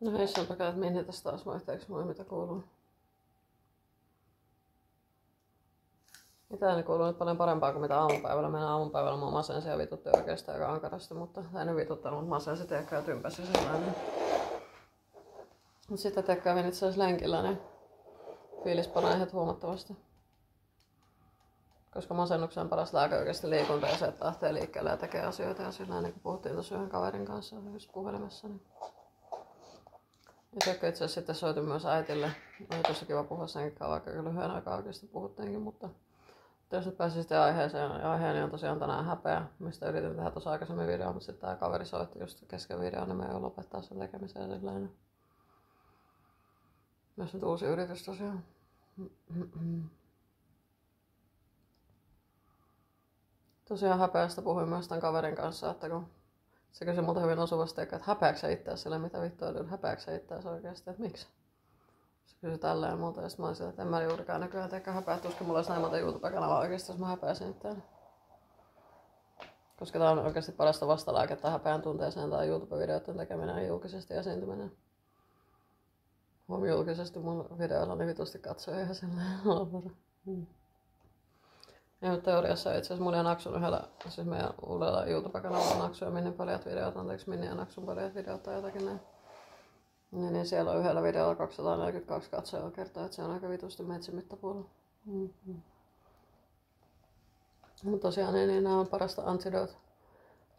No hei, sanotakaa, että Minni tästä taas vaihteeksi moi mitä kuuluu. Itään kuuluu nyt paljon parempaa kuin mitä aamupäivällä. Meidän aamupäivällä mua masensi ja vitutti oikeastaan aika ankarasti, mutta ei nyt vituttanut, mutta masensi teekään tympäsi sellainen. Mutta sitten kävin itse asiassa lenkillä, niin fiilis paranee huomattavasti. Koska masennuksen on paras lääke oikeasti liikunta ja se, että lähtee liikkeelle ja tekee asioita. Ja sillä niin kuin puhuttiin tuossa yhden kaverin kanssa just puhelimessa. Niin. Ja Tekka itse asiassa sitten soitin myös äitille. Oli tosi kiva puhua senkin kanssa, vaikka lyhyen aikaa oikeasti puhuttiinkin. Mutta jos nyt pääsin sitten aiheeseen, ja aiheeni on tosiaan tänään häpeä, mistä yritin tehdä tuossa aikaisemmin videoon, mutta sitten tämä kaveri soitti just kesken videon, niin me ei lopettaa sen tekemisen ja silleen. Myös nyt uusi yritys tosiaan. Tosiaan häpeästä puhuin myös tämän kaverin kanssa, että kun se kysyi multa hyvin osuvasti, että häpeäksä sä itseäsi sille, mitä vittua, häpeäksä sä itseäsi oikeasti, että miksi? Se kysyi tälleen multa ja sitten mä olisin, että en mä juurikaan nykyään teekään häpeä, tuskin mulla olisi näin monta YouTube-kanavaa oikeasti, jos mä häpeäisin itseäni. Koska tää on oikeasti parasta vastalääkettä häpeän tunteeseen tai YouTube-videoiden tekeminen ja julkisesti esiintyminen. Huom julkisesti mun videoilla niin vitusti katsoja ja sellainen alapara. Ja nyt teoriassa itse asiassa mun ja Naksun yhdellä, siis meidän uudella YouTube-kanavalla Naksu ja Minnin paljat videot, anteeksi Minnin ja Naksun paljat videot tai jotakin näin. Niin siellä on yhdellä videolla 242 katsojaa kertaa, että se on aika vitusti metsin mittapuolella. Mutta tosiaan niin nämä on parasta antidote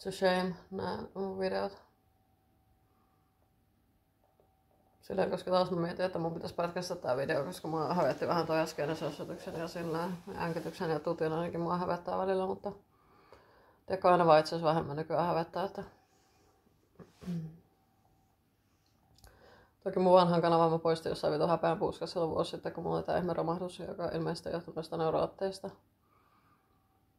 to shame, nämä videot. Silleen, koska taas mä mietin, että mun pitäisi pätkästä tää video, koska mua hävetti vähän toi äskeinen sössötyksen ja silleen änkytyksen ja tutin ainakin mua hävettää välillä, mutta teko aina vaan itse asiassa vähemmän nykyään hävettää, että toki mun vanhan kanavan mä poistin jossain vitun häpeän puuskassa silloin vuosi sitten, kun mulla oli tää ihme romahdus, joka ilmeisesti johtui noista neurootteista.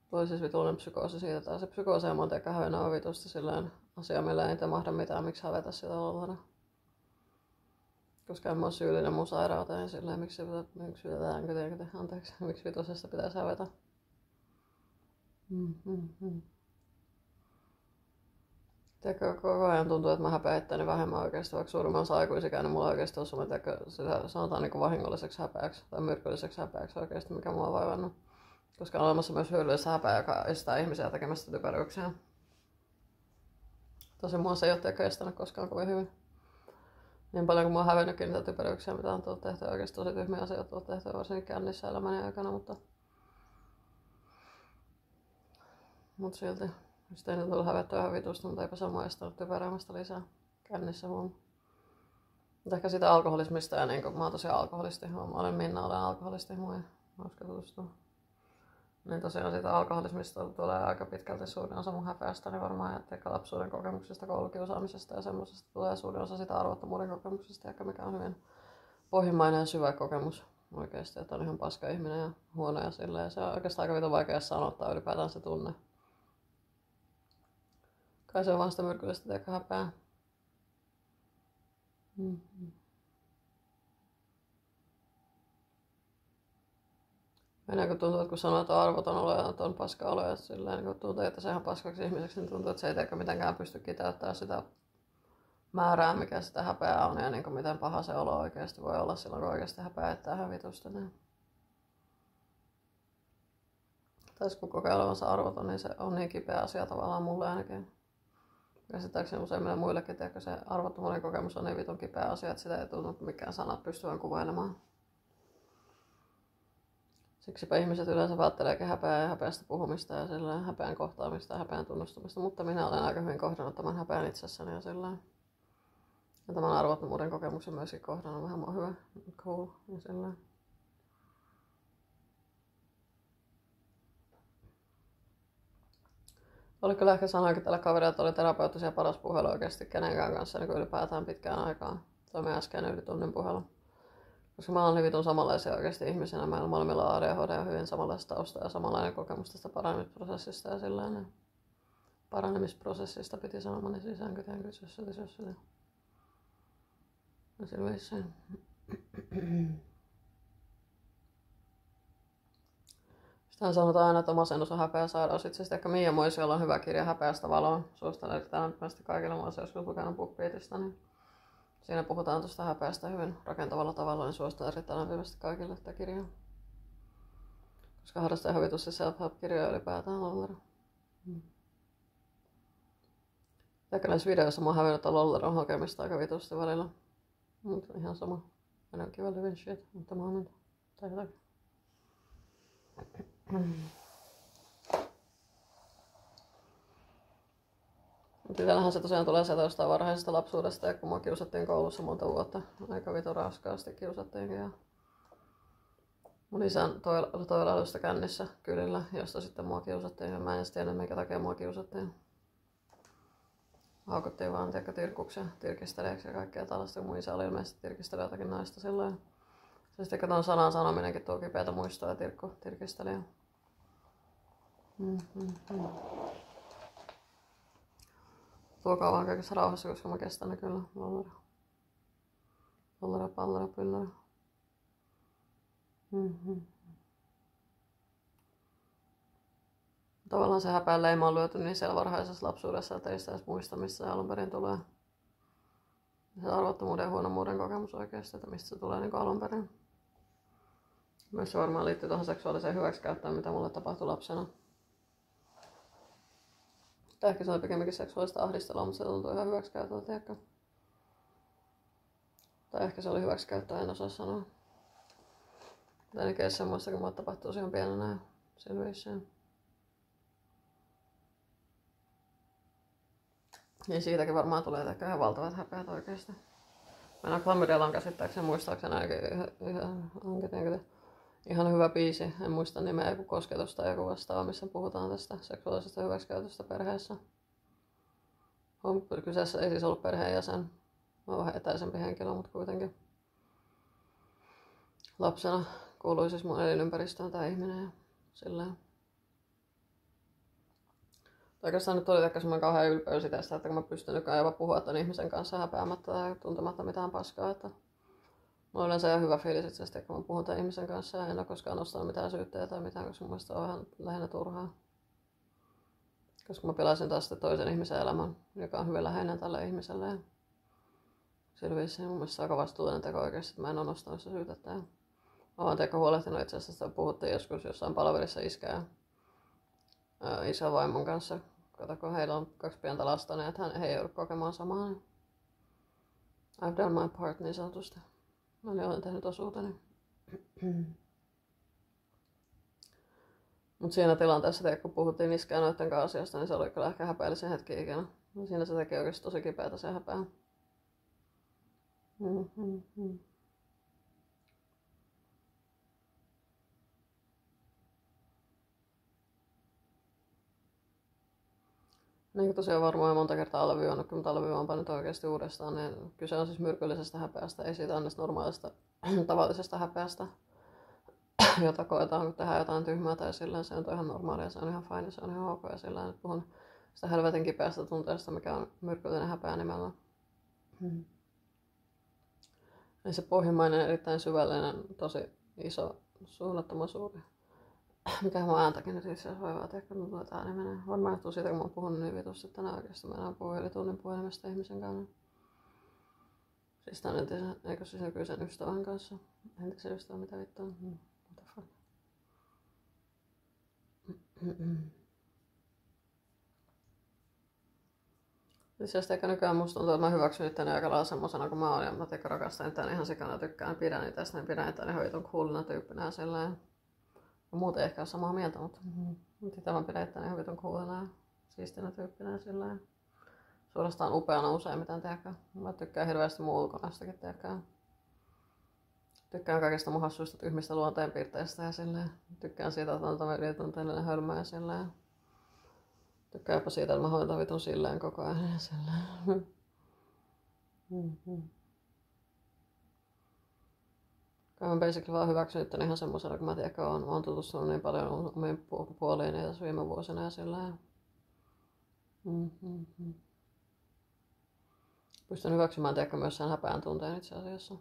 Tuli siis vitullinen psykoosi siitä, tai se psykoosi ja mun teka hävenä on vitusti silleen asia, millä ei niitä mahda mitään, miksi hävetä sitä lollana. Koska en mä oo syyllinen mun sairauteen silleen, miksi vitosesta pitäisi hävetä. Koko ajan tuntuu, että mä häpeän itseäni vähemmän oikeasti, vaikka suurimman osa aikuisikään, niin mulla oikeasti on semmoinen, sitä sanotaan niin vahingolliseksi häpeäksi tai myrkylliseksi häpeäksi oikeasti, mikä mua on vaivannut. Koska on olemassa myös hyödyllistä häpeä, joka estää ihmisiä tekemästä typeryyksiä. Tosin mua se ei ole estänyt koskaan kovin hyvin. Niin paljon kuin mä oon hävennytkin niitä typeryyksiä, mitä on tullut tehtyä. Oikeasti tosi tyhmiä asioita on tehtyä varsinkin kännissä elämäni aikana, mutta silti. Sitten ei nyt tullut hävettyä ihan vitusta, mutta eipä se mua estänyt typeräämästä lisää kännissä huomaa. Mutta ehkä siitä alkoholismista ja niin kuin mä oon tosiaan alkoholisti. Mä olen Minna, olen alkoholisti, mua ei hauska tutustua. Niin tosiaan siitä alkoholismista tulee aika pitkälti suurin osa mun häpeästä, niin varmaan että lapsuuden kokemuksista, koulukiusaamisesta ja semmoisesta tulee suurin osa sitä arvottomuuden kokemuksesta, mikä on hyvin pohjimmainen ja syvä kokemus oikeasti, että on ihan paska ihminen ja huono ja silleen. Ja se on oikeastaan aika vitun vaikea sanottaa ylipäätään se tunne. Kai se on vaan sitä myrkyllistä teekö häpeää. Aina kun tuntuu, että kun sanoo, että on arvoton olo ja on paska olo ja silleen, kun tuntuu, että se ihan paskaksi ihmiseksi, niin tuntuu, että se ei teekö mitenkään pysty kiteyttämään sitä määrää, mikä sitä häpeää on ja niin kuin miten paha se olo oikeasti voi olla silloin, kun oikeasti häpeää ettää ihan vitusta. Niin. Tai kun kokee olevansa arvoton, niin se on niin kipeä asia tavallaan mulle ainakin. Käsittääkseni useimmille muillekin, että se arvottomuuden kokemus on niin vitun kipeä asia, että sitä ei tunnu mikään sanat pystyvän kuvailemaan. Siksipä ihmiset yleensä vältteleekin häpeää ja häpeästä puhumista ja silleen, häpeän kohtaamista ja häpeän tunnustamista, mutta minä olen aika hyvin kohdannut tämän häpeän itsessäni ja silleen. Ja tämän arvottomuuden kokemuksen myöskin kohdannut vähän mua hyvä, cool ja silleen. Oli kyllä ehkä sanoinkin tällä kaverilla, että oli terapeuttisia paras puhelu oikeasti kenenkään kanssa niin ylipäätään pitkään aikaa. Toi meidän äskeinen yli tunnin puhelu. Koska mä oon niin vitun samanlaisia oikeasti ihmisenä. Meillä molemmilla on ADHD ja hyvin samanlaista taustaa ja samanlainen kokemus tästä paranemisprosessista ja silleen. Paranemisprosessista piti sanomani sisäänkyteen kysyä. Ja sillä vissiin. Sitähän sanotaan aina, että masennus on häpeä sairaus. Itse asiassa ehkä Mia Moisiolla on hyvä kirja Häpeästä valoon. Suosittelen erittäin lämpimästi kaikille. Mä oon joskus lukenut BookBeatista. Niin Siinä puhutaan tuosta häpeästä hyvin rakentavalla tavalla, niin suosittelen erittäin lämpimästi kaikille tätä kirjaa. Koska harrastajahavitus ja self-help-kirjoja ylipäätään Lollero. Ehkä näissä videoissa mä oon hävennyt Lolleron hakemista aika vitusti välillä. Mutta ihan sama. I don't give a living shit at the moment. Tai jotakin. Mutta itsellähän se tosiaan tulee sieltä jostain varhaisesta lapsuudesta, ja kun mua kiusattiin koulussa monta vuotta, aika vitu raskaasti kiusattiinkin. Ja mun isän toilailusta kännissä kylillä, josta sitten mua kiusattiin, ja mä en edes tiennyt minkä takia mua kiusattiin. Haukuttiin vaan tirkuksi ja tirkistelijäksi ja kaikkea tällaista, kun mun isä oli ilmeisesti tirkistelijä jotakin naista silloin. Ja sitten ton sanan sanominenkin tuo kipeätä muistoa ja tirkistelijä. Tuokaa vaan kaikessa rauhassa, koska mä kestän ne kyllä. Lollera, pallera, pyllera. Tavallaan se häpeän leima on lyöty niin siellä varhaisessa lapsuudessa, että ei sitä edes muista, missä se alun perin tulee. Se arvottomuuden ja huonommuuden kokemus oikeasti, että mistä se tulee niin alun perin. Myös se varmaan liittyy tuohon seksuaaliseen hyväksikäyttöön, mitä mulle tapahtui lapsena. Tai ehkä se oli pikemminkin seksuaalista ahdistelua, mutta se tuntui ihan hyväksikäytöltä, tiedätkö? Tai ehkä se oli hyväksikäyttöä, en osaa sanoa. Mutta ainakin semmoista, kun mulle tapahtuu siihen pienenä ja sillä viisiin. Niin siitäkin varmaan tulee ehkä ihan valtavat häpeät oikeesti. Mennään Chlamydialla on käsittääkseni muistaakseni ainakin ihan hyvä biisi. En muista nimeä, joku kosketus tai joku vastaava, missä puhutaan tästä seksuaalisesta hyväksikäytöstä perheessä. Kyseessä ei siis ollut perheenjäsen. Mä oon vähän etäisempi henkilö, mutta kuitenkin. Lapsena kuului siis mun elinympäristöön tää ihminen ja silleen. Oikeastaan nyt oli ehkä semmoinen kauhean ylpeys tästä, että kun mä pystyn nykyään jopa puhua tämän ihmisen kanssa häpeämättä tai tuntematta mitään paskaa. Että mulla on yleensä ihan hyvä fiilis itsestä, kun mä puhun tämän ihmisen kanssa ja en ole koskaan nostanut mitään syytteitä tai mitään, koska mun mielestä on vähän lähinnä turhaa. Koska mä pilasin taas sitten toisen ihmisen elämän, joka on hyvin läheinen tälle ihmiselle. Ja sillä viisiin mun mielestä se on aika vastuullinen teko oikeasti, että mä en ole nostanut sitä syytettä. Ja mä oon huolehtinut itse asiassa, että puhuttiin joskus jossain palaverissa iskää isän vaimon kanssa. Kato, kun heillä on 2 pientä lasta, niin että he ei joudu kokemaan samaa. Niin I've done my part niin sanotusti. Olen tehnyt osuuteni. Mutta siinä tilanteessa, kun puhuttiin iskää noiden kanssa asiasta, niin se oli kyllä ehkä häpeällisin hetki ikinä. Siinä se teki oikeasti tosi kipeätä se häpeä. Niin kuin tosiaan varmaan monta kertaa alleviivannut, kun alleviivaanpa nyt oikeasti uudestaan, niin kyse on siis myrkyllisestä häpeästä, ei siitä annesta normaalista tavallisesta häpeästä, jota koetaan, kun tehdään jotain tyhmää tai sillä se on ihan normaalia, se on ihan fine, se on ihan ok ja sillä nyt puhun sitä helvetin kipeästä tunteesta, mikä on myrkyllinen häpeä nimellä. Ja se pohjimmainen, erittäin syvällinen, tosi iso, suunnattoman suuri. Mikä mun ääntäkin nyt itse asiassa vaivaa, että ehkä tuntuu, että ääni menee. Varmaan johtuu siitä, kun mä oon puhunut niin vitusti tänään oikeasti. Mä enää puhun yli tunnin puhelimesta ihmisen kanssa. Siis tän entisen, eikö siis nykyisen ystävän kanssa. Entisen ystävän, mitä vittua. What the fuck. Itse asiassa ehkä nykyään musta tuntuu, että mä hyväksyn itteni aika lailla semmosena kuin mä oon. Ja mä rakastan itteni ihan sikana, tykkään, pidän itästä, niin pidän itteni hoitun coolina tyyppinä ja sellainen. Ja muuten ehkä ole samaa mieltä, mutta sitä mä pidän itteni ihan vitun coolina ja siistinä tyyppinä ja sellainen. Suorastaan upeana useimmiten tehdään. Mä tykkään hirveästi mun ulkonaistakin tehdään. Tykkään kaikista mun hassuista tyhmistä luonteenpiirteistä ja silleen. Tykkään siitä, että on tämmöinen ylitunteellinen hölmö ja silleen. Tykkään jopa siitä, että mä hoitan vitun silleen koko ajan ja silleen. Mä basically vaan hyväksynyt tän ihan semmosena, kun mä tiedän, oon tutustunut niin paljon omiin puoliin ja tässä viime vuosina ja silleen. Pystyn hyväksymään myös sen häpeän tunteen itse asiassa.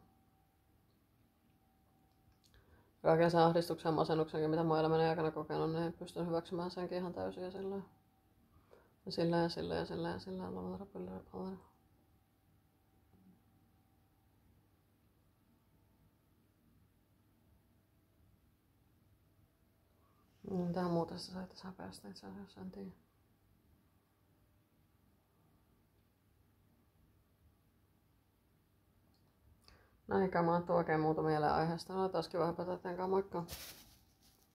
Kaiken sen ahdistuksen ja masennuksenkin, mitä mä elämäni aikana kokenut, niin pystyn hyväksymään senkin ihan täysin ja silleen. Ja silleen, lollera, pyllera, pallera. Tähän muuta sitä sai tässä päästä itse asiassa, en tiedä. No eikä mä oon oikein muuta mieleen aiheesta. Aletaan taas kiva hypätä, moikka!